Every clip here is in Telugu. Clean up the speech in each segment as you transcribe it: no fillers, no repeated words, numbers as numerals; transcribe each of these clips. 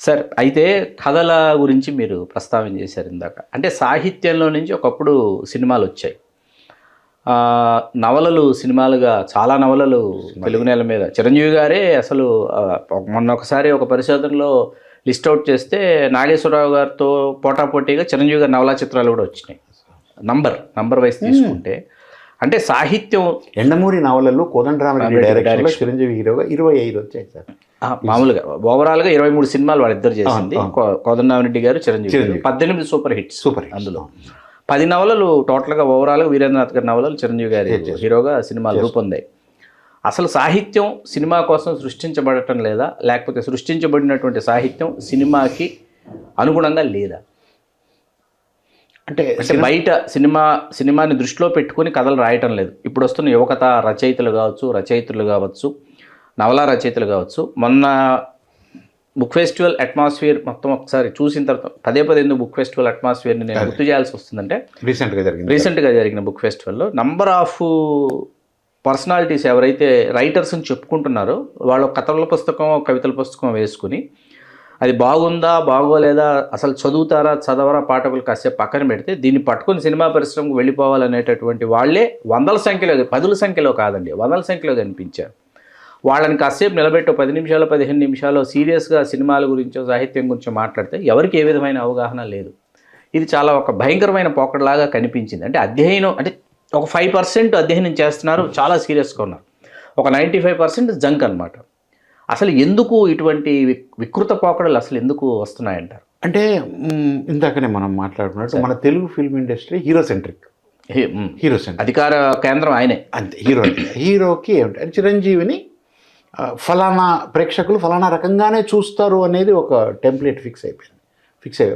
సార్ అయితే కథల గురించి మీరు ప్రస్తావన చేశారు ఇందాక. అంటే సాహిత్యంలో నుంచి ఒకప్పుడు సినిమాలు వచ్చాయి. నవలలు సినిమాలుగా చాలా నవలలు తెలుగు నేల మీద చిరంజీవి గారే అసలు మొన్న ఒకసారి ఒక పరిశోధనలో లిస్ట్ అవుట్ చేస్తే నాగేశ్వరరావు గారితో పోటాపోటీగా చిరంజీవి గారి నవలా చిత్రాలు కూడా వచ్చినాయి. నంబర్ వైస్ తీసుకుంటే అంటే సాహిత్యం ఎండమూరి నవలలు కోదండరామరెడ్డి డైరెక్షన్లో చిరంజీవి హీరోగా 25 వచ్చాయి సార్. మామూలుగా ఓవరాల్గా 23 సినిమాలు వాళ్ళిద్దరు చేసింది. కోదండరామరెడ్డి గారు, చిరంజీవి 18 సూపర్ హిట్స్. అందులో 10 నవలలు టోటల్గా ఓవరాల్గా వీరేంద్రనాథ్ గారి నవలలు చిరంజీవి గారి హీరోగా సినిమాలు రూపొందాయి. అసలు సాహిత్యం సినిమా కోసం సృష్టించబడటం లేదా, లేకపోతే సృష్టించబడినటువంటి సాహిత్యం సినిమాకి అనుగుణంగా లేదా? అంటే బయట సినిమాని దృష్టిలో పెట్టుకుని కథలు రాయటం లేదు. ఇప్పుడు వస్తున్న యువకథ రచయితలు కావచ్చు, నవలా రచయితలు కావచ్చు. మొన్న బుక్ ఫెస్టివల్ అట్మాస్ఫియర్ మొత్తం ఒకసారి చూసిన తర్వాత పదే ఎందుకు బుక్ ఫెస్టివల్ అట్మాస్ఫియర్ని నేను గుర్తు చేయాల్సి వస్తుందంటే, రీసెంట్గా జరిగిన బుక్ ఫెస్టివల్లో నంబర్ ఆఫ్ పర్సనాలిటీస్ ఎవరైతే రైటర్స్ని చెప్పుకుంటున్నారో వాళ్ళు కథల పుస్తకం, కవితల పుస్తకం వేసుకుని అది బాగుందా బాగోలేదా, అసలు చదవరా పాఠకులు కాసేపు పక్కన పెడితే దీన్ని పట్టుకుని సినిమా పరిశ్రమకు వెళ్ళిపోవాలనేటటువంటి వాళ్ళే వందల సంఖ్యలో, 10ల సంఖ్యలో కాదండి, వందల సంఖ్యలో కనిపించారు. వాళ్ళని కాసేపు నిలబెట్టి 10 నిమిషాలు 15 నిమిషాలు సీరియస్గా సినిమాల గురించో సాహిత్యం గురించో మాట్లాడితే ఎవరికి ఏ విధమైన అవగాహన లేదు. ఇది చాలా ఒక భయంకరమైన పోకడలాగా కనిపించింది. అంటే అధ్యయనం అంటే ఒక 5% అధ్యయనం చేస్తున్నారు, చాలా సీరియస్గా ఉన్నారు. ఒక 95% జంక్ అనమాట. అసలు ఎందుకు ఇటువంటి వికృత పోకడలు అసలు ఎందుకు వస్తున్నాయంటారు? అంటే ఇందాకనే మనం మాట్లాడుకున్నట్టు మన తెలుగు ఫిల్మ్ ఇండస్ట్రీ హీరోసెంట్రిక్. అధికార కేంద్రం ఆయనే. అంతే. హీరోకి ఏమిటి చిరంజీవిని ఫలానా ప్రేక్షకులు ఫలానా రకంగానే చూస్తారు అనేది ఒక టెంప్లెట్ ఫిక్స్ అయిపోయింది.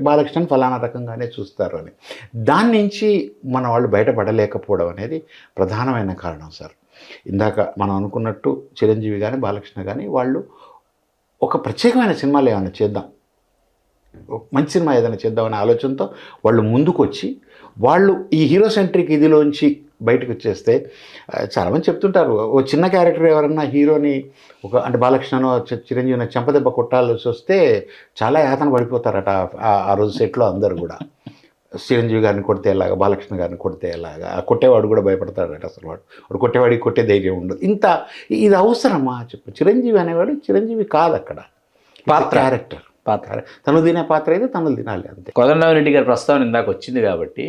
బాలకృష్ణ ఫలానా రకంగానే చూస్తారు అని. దాని నుంచి మన వాళ్ళు బయటపడలేకపోవడం అనేది ప్రధానమైన కారణం సార్. ఇందాక మనం అనుకున్నట్టు చిరంజీవి కానీ బాలకృష్ణ కానీ వాళ్ళు ఒక ప్రత్యేకమైన సినిమాలు ఏమైనా చేద్దాం, మంచి సినిమా ఏదైనా చేద్దామనే ఆలోచనతో వాళ్ళు ముందుకు వచ్చి వాళ్ళు ఈ హీరోసెంట్రిక్ ఇదిలోంచి బయటకు వచ్చేస్తే చాలామంది చెప్తుంటారు, ఓ చిన్న క్యారెక్టర్ ఎవరన్నా హీరోని అంటే బాలకృష్ణనో చిరంజీవిని చెంపదెబ్బ కొట్టాల్సి వస్తే చాలా యాతన పడిపోతారట ఆ రోజు సెట్లో అందరు కూడా. చిరంజీవి గారిని కొడితే ఎలాగా, బాలకృష్ణ గారిని కొడితే ఎలాగా, కొట్టేవాడు కూడా భయపడతాడట. అసలు వాడు కొట్టేవాడికి కొట్టే ధైర్యం ఉండదు. ఇది అవసరమా చెప్పు? చిరంజీవి అనేవాడు చిరంజీవి కాదు, అక్కడ క్యారెక్టర్ పాత్ర. తను తినే పాత్ర అయితే తను తినాలి అంతే. కోదండరామరెడ్డి గారి ప్రస్తావన ఇందాక వచ్చింది కాబట్టి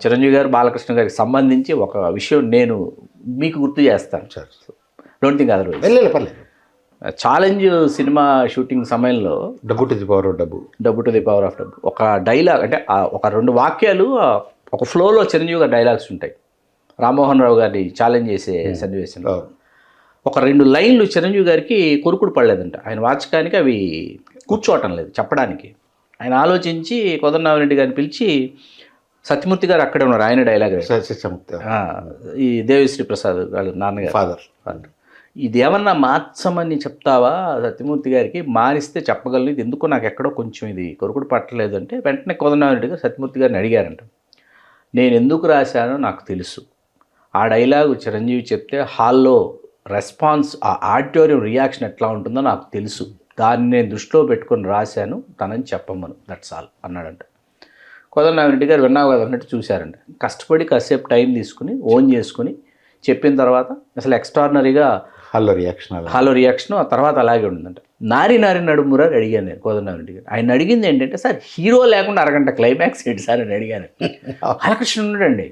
చిరంజీవి గారు బాలకృష్ణ గారికి సంబంధించి ఒక విషయం నేను మీకు గుర్తు చేస్తాను సార్. Don't think otherwise. పర్లేదు. ఛాలెంజ్ సినిమా షూటింగ్ సమయంలో డబ్బు టు ది పవర్ ఆఫ్ డబ్బు ఒక డైలాగ్ అంటే ఒక 2 వాక్యాలు ఒక ఫ్లోలో చిరంజీవి గారి డైలాగ్స్ ఉంటాయి. రామ్మోహన్ రావు గారిని ఛాలెంజ్ చేసే సన్నివేశంలో ఒక 2 లైన్లు చిరంజీవి గారికి కొరుకుడు పడలేదంట. ఆయన వాచకానికి అవి కూర్చోవటం లేదు చెప్పడానికి. ఆయన ఆలోచించి కోదండరామరెడ్డి గారిని పిలిచి, సత్యమూర్తి గారు అక్కడే ఉన్నారు, ఆయన డైలాగ్ ఈ దేవిశ్రీ ప్రసాద్ వాళ్ళ నాన్నగారు ఫాదర్, ఇది ఏమన్నా మార్చమని చెప్తావా సత్యమూర్తి గారికి? మారిస్తే చెప్పగలను, ఇది ఎందుకో నాకు ఎక్కడో కొంచెం ఇది కొరుకుడు పట్టలేదు అంటే వెంటనే కోదండరామరెడ్డి గారు సత్యమూర్తి గారిని అడిగారంట. నేను ఎందుకు రాశానో నాకు తెలుసు. ఆ డైలాగు చిరంజీవి చెప్తే హాల్లో రెస్పాన్స్, ఆ ఆడిటోరియం రియాక్షన్ ఎట్లా ఉంటుందో నాకు తెలుసు. దాన్ని నేను దృష్టిలో పెట్టుకొని రాశాను, తనని చెప్పమను, దట్స్ ఆల్ అన్నాడంట. కోదండరామరెడ్డి గారు విన్నావు కదా అన్నట్టు చూశారంట. కష్టపడి కాసేపు టైం తీసుకుని ఓన్ చేసుకుని చెప్పిన తర్వాత అసలు ఎక్స్ట్రాడినరీగా హాలో రియాక్షన్ ఆ తర్వాత అలాగే ఉంటుందంట. నారి నడుమురా అడిగాను నేను కోదండరామరెడ్డి గారు. ఆయన అడిగింది ఏంటంటే, సార్ హీరో లేకుండా అరగంట క్లైమాక్స్ ఏంటి సార్ అని అడిగాను. బాలకృష్ణ ఉన్నాడండి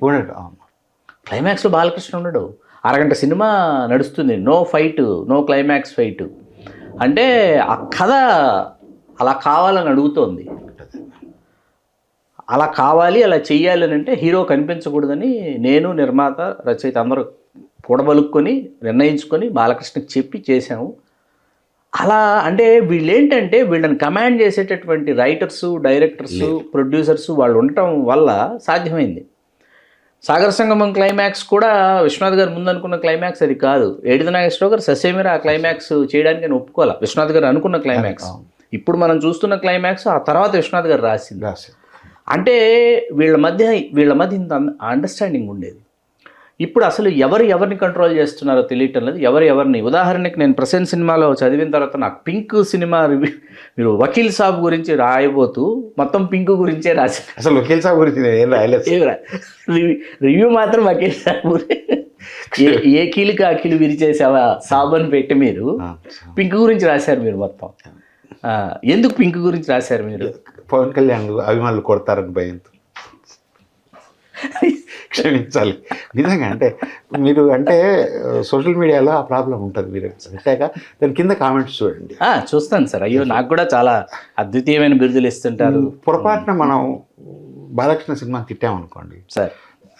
క్లైమాక్స్లో, బాలకృష్ణ ఉన్నాడు. అరగంట సినిమా నడుస్తుంది, no fight, no climax fight. అంటే ఆ కథ అలా కావాలని అడుగుతోంది. అలా కావాలి, అలా చెయ్యాలి అని అంటే హీరో కనిపించకూడదని నేను, నిర్మాత, రచయిత అందరూ కూడబలుక్కొని నిర్ణయించుకొని బాలకృష్ణకి చెప్పి చేశాము. అలా అంటే వీళ్ళేంటంటే వీళ్ళని కమాండ్ చేసేటటువంటి రైటర్సు, డైరెక్టర్సు, ప్రొడ్యూసర్సు వాళ్ళు ఉండటం వల్ల సాధ్యమైంది. సాగర సంగమం క్లైమాక్స్ కూడా విశ్వనాథ్ గారు ముందు అనుకున్న క్లైమాక్స్ అది కాదు. ఏడిది నాగేశ్వరరావు గారు ససేమిరా ఆ క్లైమాక్స్ చేయడానికి నేను ఒప్పుకోవాలి. విశ్వనాథ్ గారు అనుకున్న క్లైమాక్స్, ఇప్పుడు మనం చూస్తున్న క్లైమాక్స్ ఆ తర్వాత విశ్వనాథ్ గారు రాసింది. అంటే వీళ్ళ మధ్య ఇంత అండర్స్టాండింగ్ ఉండేది. ఇప్పుడు అసలు ఎవరిని కంట్రోల్ చేస్తున్నారో తెలియటం లేదు, ఎవరిని. ఉదాహరణకి నేను ప్రసెంట్ సినిమాలో చదివిన తర్వాత నాకు పింక్ సినిమా రివ్యూ, మీరు వకీల్ సాబ్ గురించి రాయబోతూ మొత్తం పింక్ గురించే రాశారు. అసలు వకీల్ సాబ్ గురించి నేను ఏం రాయలేదు. రివ్యూ మాత్రం వకీల్ సాబ్ ఏ కీలుకి ఆ కీలు విరిచేసావా సాబ్ అని పెట్టి మీరు పింక్ గురించి రాశారు మీరు మొత్తం. ఎందుకు పింక్ గురించి రాశారు మీరు? పవన్ కళ్యాణ్ అభిమానులు కొడతారని భయంతో. క్షమించాలి నిజంగా. అంటే మీరు అంటే సోషల్ మీడియాలో ఆ ప్రాబ్లం ఉంటుంది. మీరు పెట్టాక దాని కింద కామెంట్స్ చూడండి. చూస్తాను సార్. అయ్యో నాకు కూడా చాలా అద్వితీయమైన బిరుదులు ఇస్తుంటారు. పొరపాటున మనం బాలకృష్ణ సినిమా తిట్టామనుకోండి సార్,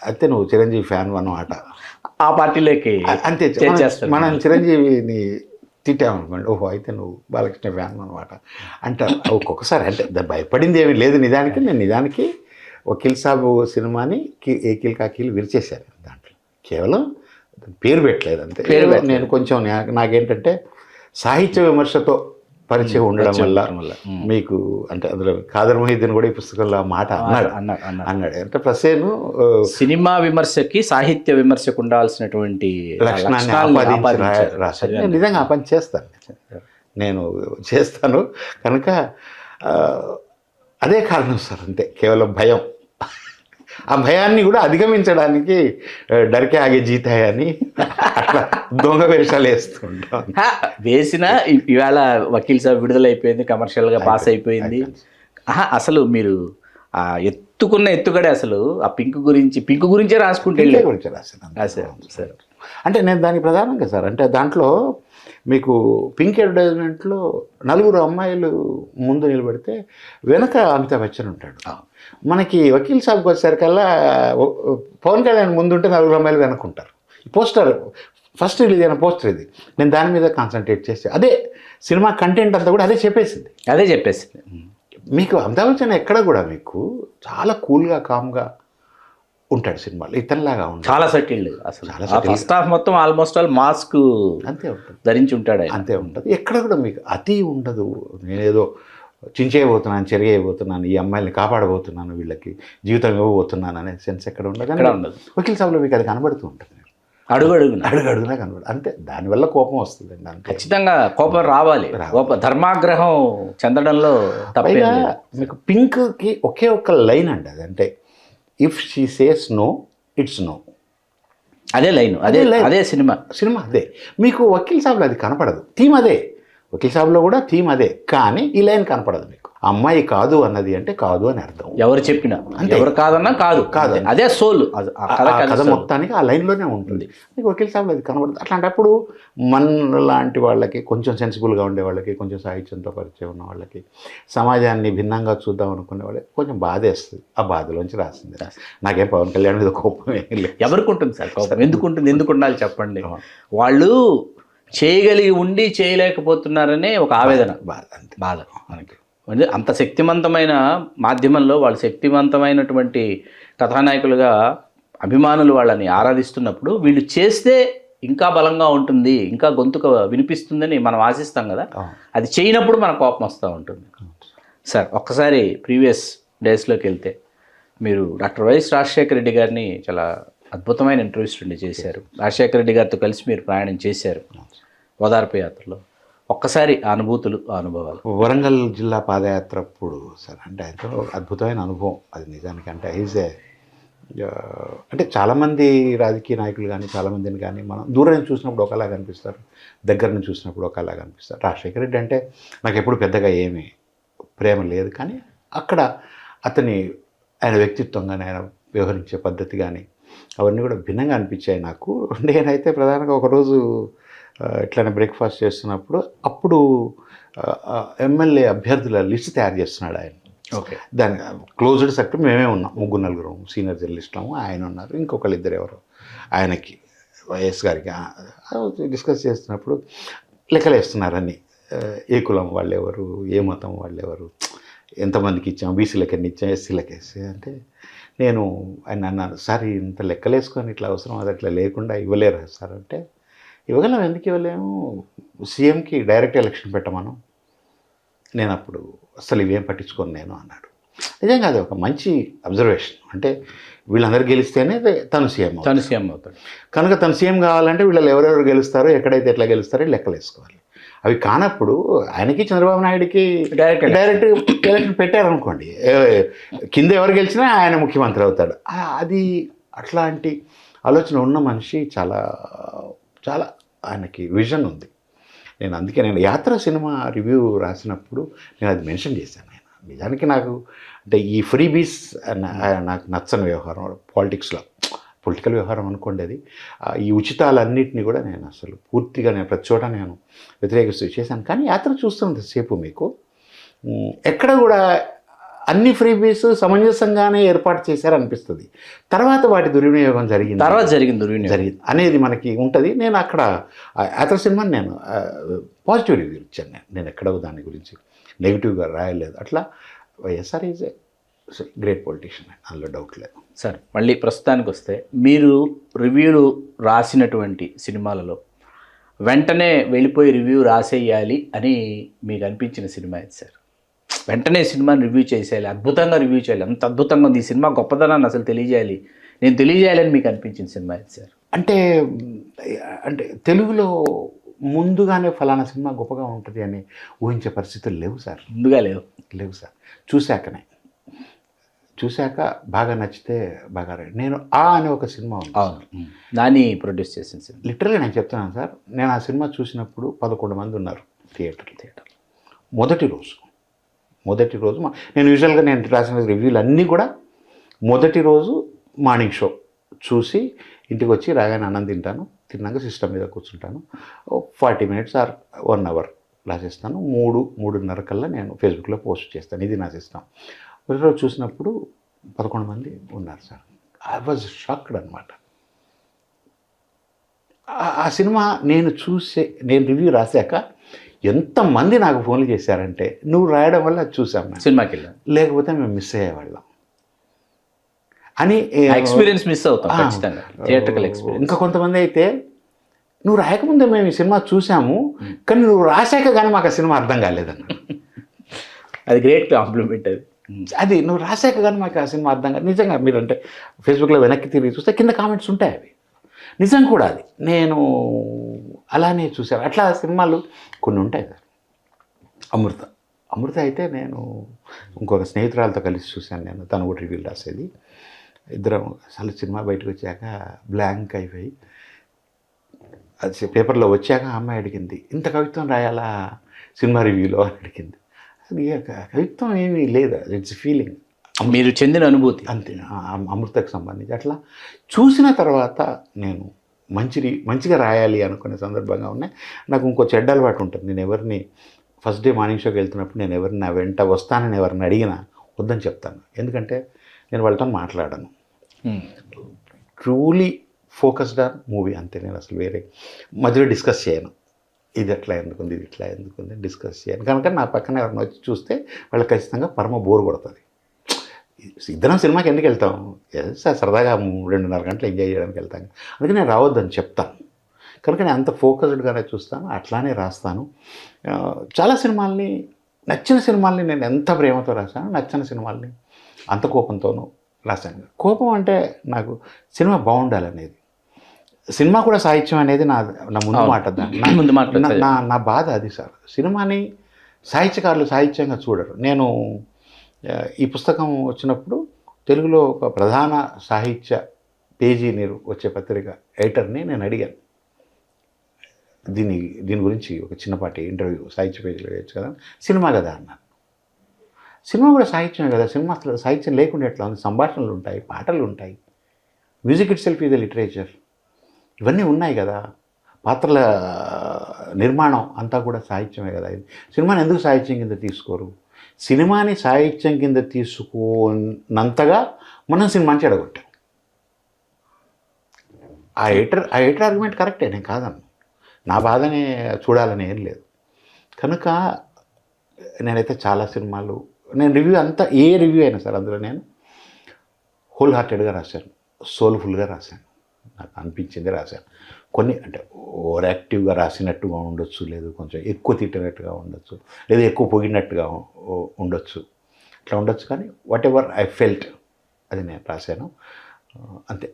అయితే నువ్వు చిరంజీవి ఫ్యాన్ అన్నమాట. ఆ పార్టీలోకి అంతే. మనం చిరంజీవిని తిట్టామనుకోండి, ఓహో అయితే నువ్వు బాలకృష్ణ ఫ్యాన్ అన్నమాట అంటారు. ఒక్కొక్కసారి అంటే భయపడింది ఏమీ లేదు నిజానికి. నేను నిజానికి వకీల్ సాబ్ సినిమాని ఏ కీలు కాకీలు విరిచేశాను. దాంట్లో కేవలం పేరు పెట్టలేదు అంతే. నేను కొంచెం నాకేంటంటే సాహిత్య విమర్శతో పరిచయం ఉండడం వల్ల మీకు అంటే అందులో ఖాదర్ మొహిద్దీన్ కూడా ఈ పుస్తకంలో ఆ మాట అన్నాడు. అంటే ప్రసేను సినిమా విమర్శకి సాహిత్య విమర్శకు ఉండాల్సినటువంటి లక్షణాన్ని రాశాను. నేను నిజంగా ఆ పని చేస్తాను, నేను చేస్తాను. కనుక అదే కారణం సార్, అంతే. కేవలం భయం. ఆ భయాన్ని కూడా అధిగమించడానికి డర్కే ఆగే జీతాయి అని అట్లా దొంగ వేషాలు వేస్తుంటాం. వేసిన ఇవాళ వకీల్ సాబ్ విడుదలైపోయింది, కమర్షియల్గా పాస్ అయిపోయింది. అసలు మీరు ఆ ఎత్తుకున్న ఎత్తుగడే అసలు ఆ పింక్ గురించే రాసుకుంటే రాశారు సార్. అంటే నేను దానికి ప్రధానంగా సార్ అంటే దాంట్లో మీకు పింక్ అడ్వర్టైజ్మెంట్లో 4 అమ్మాయిలు ముందు నిలబడితే వెనక అమితాబ్ బచ్చన్ ఉంటాడు. మనకి వకీల్ సాబ్కి వచ్చేసరికల్లా పవన్ కళ్యాణ్ ముందు ఉంటే 4 అమ్మాయిలు వెనక ఉంటారు. పోస్టర్ ఫస్ట్ రిలీజ్ అయిన పోస్టర్ ఇది. నేను దాని మీద కాన్సన్ట్రేట్ చేసి అదే సినిమా కంటెంట్ అంతా కూడా అదే చెప్పేసింది. మీకు అమితాబ్ బచ్చన్ ఎక్కడ కూడా మీకు చాలా కూల్గా కామ్గా ఉంటాడు సినిమాలో, ఇతనిలాగా ఉంటాడు. చాలా సెటిల్డ్ అసలు. ఫస్ట్ హాఫ్ మొత్తం ఆల్మోస్ట్ ఆల్ మాస్క్ అంతే ఉంటుంది, ధరించి ఉంటాడు, అంతే ఉంటుంది. ఎక్కడ కూడా మీకు అతి ఉండదు. నేనేదో చించేయబోతున్నాను, చెరిగేయబోతున్నాను, ఈ అమ్మాయిని కాపాడబోతున్నాను, వీళ్ళకి జీవితం ఇవ్వబోతున్నాను అనే సెన్స్ ఎక్కడ ఉండదు. వకీల్ సాబ్లో మీకు అది కనబడుతూ ఉంటుంది, అడుగడుగునా కనబడు. అంతే. దానివల్ల కోపం వస్తుంది. ఖచ్చితంగా కోపం రావాలి, ధర్మాగ్రహం చెందడంలో తప్పైనా. మీకు పింక్కి ఒకే ఒక్క లైన్ అండి అది, అంటే if she says no it's no. అదే లైన్, అదే సినిమా అదే. మీకు వకీల్ సాబ్లో అది కనపడదు, థీమ్ అదే. వకీల్ సాబ్లో కూడా థీమ్ అదే, కానీ ఈ లైన్ కనపడదు మీకు. అమ్మాయి కాదు అన్నది అంటే కాదు అని అర్థం. ఎవరు చెప్పినా, ఎవరు కాదన్నా కాదు, అదే సోల్. కథ మొత్తానికి ఆ లైన్లోనే ఉంటుంది. మీకు వకీల్ సాబ్లో అది కనబడదు. అట్లాంటప్పుడు మన లాంటి వాళ్ళకి, కొంచెం సెన్సిబుల్గా ఉండే వాళ్ళకి, కొంచెం సాహిత్యంతో పరిచయం ఉన్న వాళ్ళకి, సమాజాన్ని భిన్నంగా చూద్దాం అనుకునే వాళ్ళకి కొంచెం బాధ వేస్తుంది. ఆ బాధలోంచి రాసింది. నాకేం పవన్ కళ్యాణ్ మీద కోపం ఏం లేదు. ఎవరికి ఉంటుంది సార్ కోపం? ఎందుకు ఉండాలి చెప్పండి? వాళ్ళు చేయగలిగి ఉండి చేయలేకపోతున్నారనే ఒక ఆవేదన, బాధ మనకి. అంత శక్తివంతమైన మాధ్యమంలో వాళ్ళు శక్తివంతమైనటువంటి కథానాయకులుగా అభిమానులు వాళ్ళని ఆరాధిస్తున్నప్పుడు వీళ్ళు చేస్తే ఇంకా బలంగా ఉంటుంది, ఇంకా గొంతుక వినిపిస్తుందని మనం ఆశిస్తాం కదా. అది చేయనప్పుడు మన కోపం వస్తూ ఉంటుంది. సార్ ఒక్కసారి ప్రీవియస్ డేస్లోకి వెళ్తే, మీరు డాక్టర్ వైఎస్ రాజశేఖర రెడ్డి గారిని చాలా అద్భుతమైన ఇంటర్వ్యూస్ చేశారు. రాజశేఖర రెడ్డి గారితో కలిసి మీరు ప్రయాణం చేశారు ఓదార్పు యాత్రలో. ఒక్కసారి అనుభూతులు, అనుభవాలు. వరంగల్ జిల్లా పాదయాత్ర అప్పుడు సార్ అంటే ఎంతో అద్భుతమైన అనుభవం అది నిజానికి. అంటే అంటే చాలామంది రాజకీయ నాయకులు కానీ, చాలామందిని కానీ మనం దూరం నుంచి చూసినప్పుడు ఒకలాగా అనిపిస్తారు, దగ్గర నుంచి చూసినప్పుడు ఒకలాగా అనిపిస్తారు. రాజశేఖర రెడ్డి అంటే నాకు ఎప్పుడు పెద్దగా ఏమీ ప్రేమ లేదు, కానీ అక్కడ ఆయన వ్యక్తిత్వం కానీ, ఆయన వ్యవహరించే పద్ధతి కానీ అవన్నీ కూడా భిన్నంగా అనిపించాయి నాకు. నేనైతే ప్రధానంగా ఒకరోజు ఇట్లానే బ్రేక్ఫాస్ట్ చేస్తున్నప్పుడు అప్పుడు ఎమ్మెల్యే అభ్యర్థుల లిస్ట్ తయారు చేస్తున్నాడు ఆయన. ఓకే. దాని క్లోజ్డ్ సెక్టర్ మేమే ఉన్నాం, 3 సీనియర్ జర్నలిస్టులము, ఆయన ఉన్నారు, ఇంకొకళ్ళు 2 ఎవరు ఆయనకి, వైఎస్ గారికి. డిస్కస్ చేస్తున్నప్పుడు లెక్కలు వేస్తున్నారని, ఏ కులం వాళ్ళు ఎవరు, ఏ మతం వాళ్ళు ఎవరు, ఎంతమందికి ఇచ్చాం, బీసీలకు ఎన్ని ఇచ్చాం, ఎస్సీలకు వేస్తే అంటే నేను ఆయన అన్నాను, సార్ ఇంత లెక్కలేసుకొని ఇట్లా అవసరం, అది అట్లా లేకుండా ఇవ్వలేరు సార్ అంటే, ఇవ్వగలం, ఎందుకు ఇవ్వలేము, సీఎంకి డైరెక్ట్ ఎలక్షన్ పెట్టమను. నేను అప్పుడు అసలు ఇవేం పట్టించుకోను నేను అన్నాడు. నిజంగా అది ఒక మంచి అబ్జర్వేషన్. అంటే వీళ్ళందరూ గెలిస్తేనే తను సీఎం అవుతాడు. కనుక తను సీఎం కావాలంటే వీళ్ళు ఎవరెవరు గెలుస్తారో, ఎక్కడైతే ఎట్లా గెలుస్తారో లెక్కలు వేసుకోవాలి. అవి కానప్పుడు ఆయనకి చంద్రబాబు నాయుడుకి డైరెక్ట్ ఎలక్షన్ పెట్టారనుకోండి, కింద ఎవరు గెలిచినా ఆయన ముఖ్యమంత్రి అవుతాడు. అది అట్లాంటి ఆలోచన ఉన్న మనిషి. చాలా చాలా ఆయనకి విజన్ ఉంది. అందుకే నేను యాత్ర సినిమా రివ్యూ రాసినప్పుడు నేను అది మెన్షన్ చేశాను. నిజానికి నాకు అంటే ఈ ఫ్రీబీస్ నాకు నచ్చని వ్యవహారం పొలిటికల్ వ్యవహారం అనుకోండి. అది ఈ ఉచితాలన్నింటినీ కూడా నేను అసలు పూర్తిగా ప్రతి చోట నేను వ్యతిరేకిస్తూ చేశాను. కానీ యాత్ర చూస్తున్నంతసేపు మీకు ఎక్కడ కూడా అన్ని ఫ్రీబీస్ సమంజసంగానే ఏర్పాటు చేశారనిపిస్తుంది. తర్వాత వాటి దుర్వినియోగం జరిగింది అనేది మనకి ఉంటుంది. నేను అక్కడ యాత్ర సినిమాని నేను పాజిటివ్ రివ్యూ ఇచ్చాను. నేను ఎక్కడ దాని గురించి నెగిటివ్గా రాయలేదు. అట్లా YSR is a great politician, అందులో డౌట్ లేదు. సార్ మళ్ళీ ప్రస్తుతానికి వస్తే, మీరు రివ్యూలు రాసినటువంటి సినిమాలలో వెంటనే వెళ్ళిపోయి రివ్యూ రాసేయాలి అని మీకు అనిపించిన సినిమా ఇది సార్? వెంటనే సినిమాని రివ్యూ చేసేయాలి, అద్భుతంగా రివ్యూ చేయాలి, అంత అద్భుతంగా ఉంది, ఈ సినిమా గొప్పదనాన్ని అసలు నేను తెలియజేయాలని మీకు అనిపించిన సినిమా ఇది సార్? అంటే తెలుగులో ముందుగానే ఫలానా సినిమా గొప్పగా ఉంటుంది అని ఊహించే పరిస్థితులు లేవు సార్. ముందుగా లేవు సార్. చూశాక బాగా నచ్చితే బాగా నేను అనే ఒక సినిమా ఉంది, నాని ప్రొడ్యూస్ చేసిన సినిమా. లిటరల్లీ నేను చెప్తున్నాను సార్, నేను ఆ సినిమా చూసినప్పుడు 11 మంది ఉన్నారు థియేటర్. మొదటి రోజు నేను యూజువల్గా నేను రాసిన రివ్యూలు అన్నీ కూడా మొదటి రోజు మార్నింగ్ షో చూసి ఇంటికి వచ్చి రాగానే అన్నం తిన్నాక సిస్టమ్ మీద కూర్చుంటాను. 40 minutes ఆర్ 1 hour రాసేస్తాను. 3:30 కల్లా నేను ఫేస్బుక్లో పోస్ట్ చేస్తాను. ఇది నా సిస్టమ్. ఒకరోజు చూసినప్పుడు 11 మంది ఉన్నారు సార్. ఐ వాజ్ షాక్డ్ అనమాట. ఆ సినిమా నేను రివ్యూ రాశాక ఎంతమంది నాకు ఫోన్లు చేశారంటే, నువ్వు రాయడం వల్ల అది చూసాం, సినిమాకి వెళ్ళాం, లేకపోతే మేము మిస్ అయ్యేవాళ్ళం అని ఎక్స్పీరియన్స్ మిస్ అవుతాం ఖచ్చితంగా, థియేట్రికల్ ఎక్స్పీరియన్స్. ఇంకా కొంతమంది అయితే, నువ్వు రాయకముందే మేము ఈ సినిమా చూసాము, కానీ నువ్వు రాశాక కానీ మాకు ఆ సినిమా అర్థం కాలేదన్న. అది గ్రేట్ కాంప్లిమెంట్. అది నువ్వు రాశాక కానీ మాకు ఆ సినిమా అర్థం కాదు. నిజంగా మీరంటే ఫేస్బుక్లో వెనక్కి తిరిగి చూస్తే కింద కామెంట్స్ ఉంటాయి, అవి నిజం కూడా. అది నేను అలానే చూశాను. అట్లా సినిమాలు కొన్ని ఉంటాయి సార్. అమృత అయితే నేను ఇంకొక స్నేహితురాలతో కలిసి చూశాను. తను కూడా రివ్యూలు రాసేది. ఇద్దరం అసలు సినిమా బయటకు వచ్చాక బ్లాంక్ అయిపోయి, అది పేపర్లో వచ్చాక అమ్మాయి అడిగింది, ఇంత కవిత్వం రాయాలా సినిమా రివ్యూలో అని అడిగింది. అది కవిత్వం ఏమీ లేదు, ఇట్స్ ఫీలింగ్, మీరు చెందిన అనుభూతి అంతే అమృతకు సంబంధించి. అట్లా చూసిన తర్వాత నేను మంచిగా రాయాలి అనుకునే సందర్భంగా ఉన్నాయి. నాకు ఇంకో చెడ్డ అలవాటు ఉంటుంది. నేను ఎవరిని ఫస్ట్ డే మార్నింగ్ షోకి వెళ్తున్నప్పుడు నేను ఎవరిని నా వెంట వస్తానని ఎవరిని అడిగినా వద్దని చెప్తాను. ఎందుకంటే నేను వాళ్ళతో మాట్లాడను. ట్రూలీ ఫోకస్డ్ ఆన్ మూవీ అంతే. నేను అసలు వేరే మధ్యలో డిస్కస్ చేయను. ఇది ఎట్లా ఎందుకుంది, ఇది ఇట్లా ఎందుకుంది డిస్కస్ చేయను. కనుక నా పక్కన ఎవరిని వచ్చి చూస్తే వాళ్ళకి ఖచ్చితంగా పరమ బోర్ కొడుతుంది. ఇద్దరం సినిమాకి ఎందుకు వెళ్తాం, సరదాగా 2.5 గంటలు ఎంజాయ్ చేయడానికి వెళ్తాను. అందుకే నేను రావద్దని చెప్తాను. కనుక నేను అంత ఫోకస్డ్గానే చూస్తాను, అట్లానే రాస్తాను. చాలా సినిమాల్ని, నచ్చిన సినిమాల్ని నేను ఎంత ప్రేమతో రాశాను, నచ్చిన సినిమాల్ని అంత కోపంతోనూ రాశాను. కోపం అంటే నాకు సినిమా బాగుండాలనేది, సినిమా కూడా సాహిత్యం అనేది నా ముందు మాట. నా బాధ అది సార్. సినిమాని సాహిత్యకారులు సాహిత్యంగా చూడరు. నేను ఈ పుస్తకం వచ్చినప్పుడు తెలుగులో ఒక ప్రధాన సాహిత్య పేజీ వచ్చే పత్రిక ఎడిటర్ని నేను అడిగాను, దీని గురించి ఒక చిన్నపాటి ఇంటర్వ్యూ సాహిత్య పేజీలో వేయచ్చు కదా. సినిమా కదా అన్నాను. సినిమా కూడా సాహిత్యమే కదా. సినిమా అసలు సాహిత్యం లేకుండా ఎట్లా ఉంది? సంభాషణలు ఉంటాయి, పాటలు ఉంటాయి, music it self is the literature, ఇవన్నీ ఉన్నాయి కదా. పాత్రల నిర్మాణం అంతా కూడా సాహిత్యమే కదా. సినిమాని ఎందుకు సాహిత్యం కింద తీసుకోరు? సినిమాని సాహిత్యం కింద తీసుకున్నంతగా మనం సినిమాని చెడగొట్టాం. ఆ ఎడిటర్ ఆర్గ్యుమెంట్ కరెక్టే, నేను కాదన్నా. నా బాధనే చూడాలని ఏం లేదు. కనుక నేనైతే చాలా సినిమాలు, నేను రివ్యూ అంతా, ఏ రివ్యూ అయినా సరే అందులో నేను హోల్ హార్టెడ్గా రాశాను, సోల్ఫుల్గా రాశాను, నాకు అనిపించింది రాశాను. కొన్ని అంటే ఓవర్ యాక్టివ్గా రాసినట్టుగా ఉండొచ్చు, లేదు కొంచెం ఎక్కువ తిట్టినట్టుగా ఉండొచ్చు, లేదా ఎక్కువ పొగినట్టుగా ఉండొచ్చు. ఇట్లా ఉండొచ్చు, కానీ వాట్ ఎవర్ ఐ ఫెల్ట్ అది నేను రాశాను, అంతే.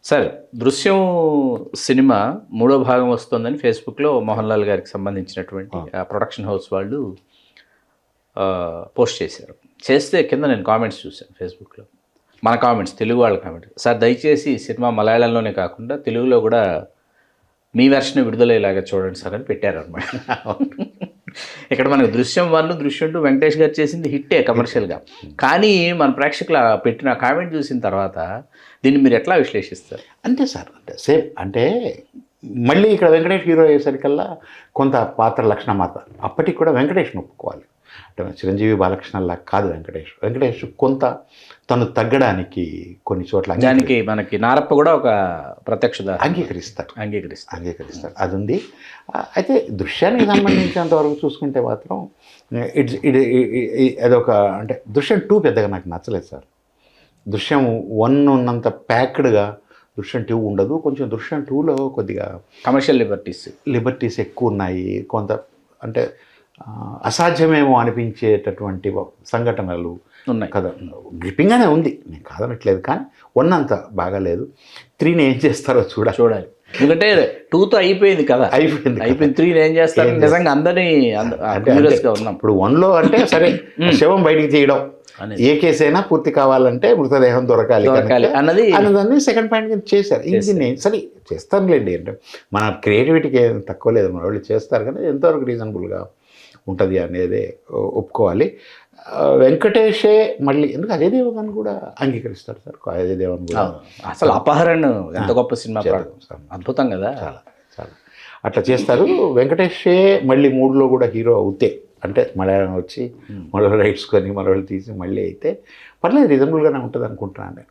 సార్, దృశ్యం సినిమా 3వ భాగం వస్తుందని ఫేస్బుక్లో మోహన్ లాల్ గారికి సంబంధించినటువంటి ఆ ప్రొడక్షన్ హౌస్ వాళ్ళు పోస్ట్ చేశారు. చేస్తే కింద నేను కామెంట్స్ చూశాను ఫేస్బుక్లో, మన కామెంట్స్, తెలుగు వాళ్ళ కామెంట్స్. సార్ దయచేసి ఈ సినిమా మలయాళంలోనే కాకుండా తెలుగులో కూడా మీ వెర్షన్ విడుదలయ్యేలాగా చూడండి సార్ అని పెట్టారనమాట. ఇక్కడ మనకు దృశ్యం 1, దృశ్యం 2 వెంకటేష్ గారు చేసింది హిట్టే కమర్షియల్గా. కానీ మన ప్రేక్షకులు పెట్టిన కామెంట్ చూసిన తర్వాత దీన్ని మీరు ఎట్లా విశ్లేషిస్తారు? అంతే సార్, అంటే సేమ్. అంటే మళ్ళీ ఇక్కడ వెంకటేష్ హీరో అయ్యేసరికల్లా కొంత పాత్ర లక్షణ మాత్రం అప్పటికి కూడా వెంకటేష్ని ఒప్పుకోవాలి. అంటే చిరంజీవి బాలకృష్ణలా కాదు వెంకటేష్ కొంత తను తగ్గడానికి కొన్ని చోట్ల దానికి మనకి నారప్ప కూడా ఒక ప్రత్యక్ష అంగీకరిస్తారు. అది ఉంది. అయితే దృశ్యానికి సంబంధించినంత వరకు చూసుకుంటే మాత్రం అదొక, అంటే దృశ్యం 2 పెద్దగా నాకు నచ్చలేదు సార్. దృశ్యం 1 ఉన్నంత ప్యాక్డ్గా దృశ్యం 2 ఉండదు. కొంచెం దృశ్యం 2లో కొద్దిగా కమర్షియల్ లిబర్టీస్ ఎక్కువ ఉన్నాయి. కొంత అంటే అసాధ్యమేమో అనిపించేటటువంటి సంఘటనలు ఉన్నాయి కదా. గ్రిప్పింగ్గానే ఉంది, నేను కాదనట్లేదు, కానీ 1 అంత బాగాలేదు. 3ని ఏం చేస్తారో చూడాలి. ఎందుకంటే 2తో అయిపోయింది కదా, అయిపోయింది. 3 ఏం చేస్తారు నిజంగా అందరినీ ఉన్నాం. ఇప్పుడు 1లో అంటే సరే శవం బయటికి తీయడం, ఏ కేసు అయినా పూర్తి కావాలంటే మృతదేహం దొరకాలి అన్నదాన్ని సెకండ్ పాయింట్ కింద చేశారు. ఇది నేను సరే చేస్తానులేండి, అంటే మన క్రియేటివిటీకి ఏం తక్కువ లేదు, మన వాళ్ళు చేస్తారు, కానీ ఎంతవరకు రీజనబుల్గా ఉంటుంది అనేది ఒప్పుకోవాలి. వెంకటేషే మళ్ళీ ఎందుకు అజయ్ దేవగన్ కూడా అంగీకరిస్తారు సార్. అజయ్ దేవగన్ కూడా అసలు అపహరణ ఎంత గొప్ప సినిమా, అద్భుతం కదా, చాలా చాలా అట్లా చేస్తారు. వెంకటేషే మళ్ళీ 3లో కూడా హీరో అవుతే, అంటే మలయాళం వచ్చి మళ్ళీ రైట్స్ కొని మళ్ళీ తీసి మళ్ళీ అయితే పర్లేదు, రీజనబుల్గానే ఉంటుంది అనుకుంటున్నాను నేను.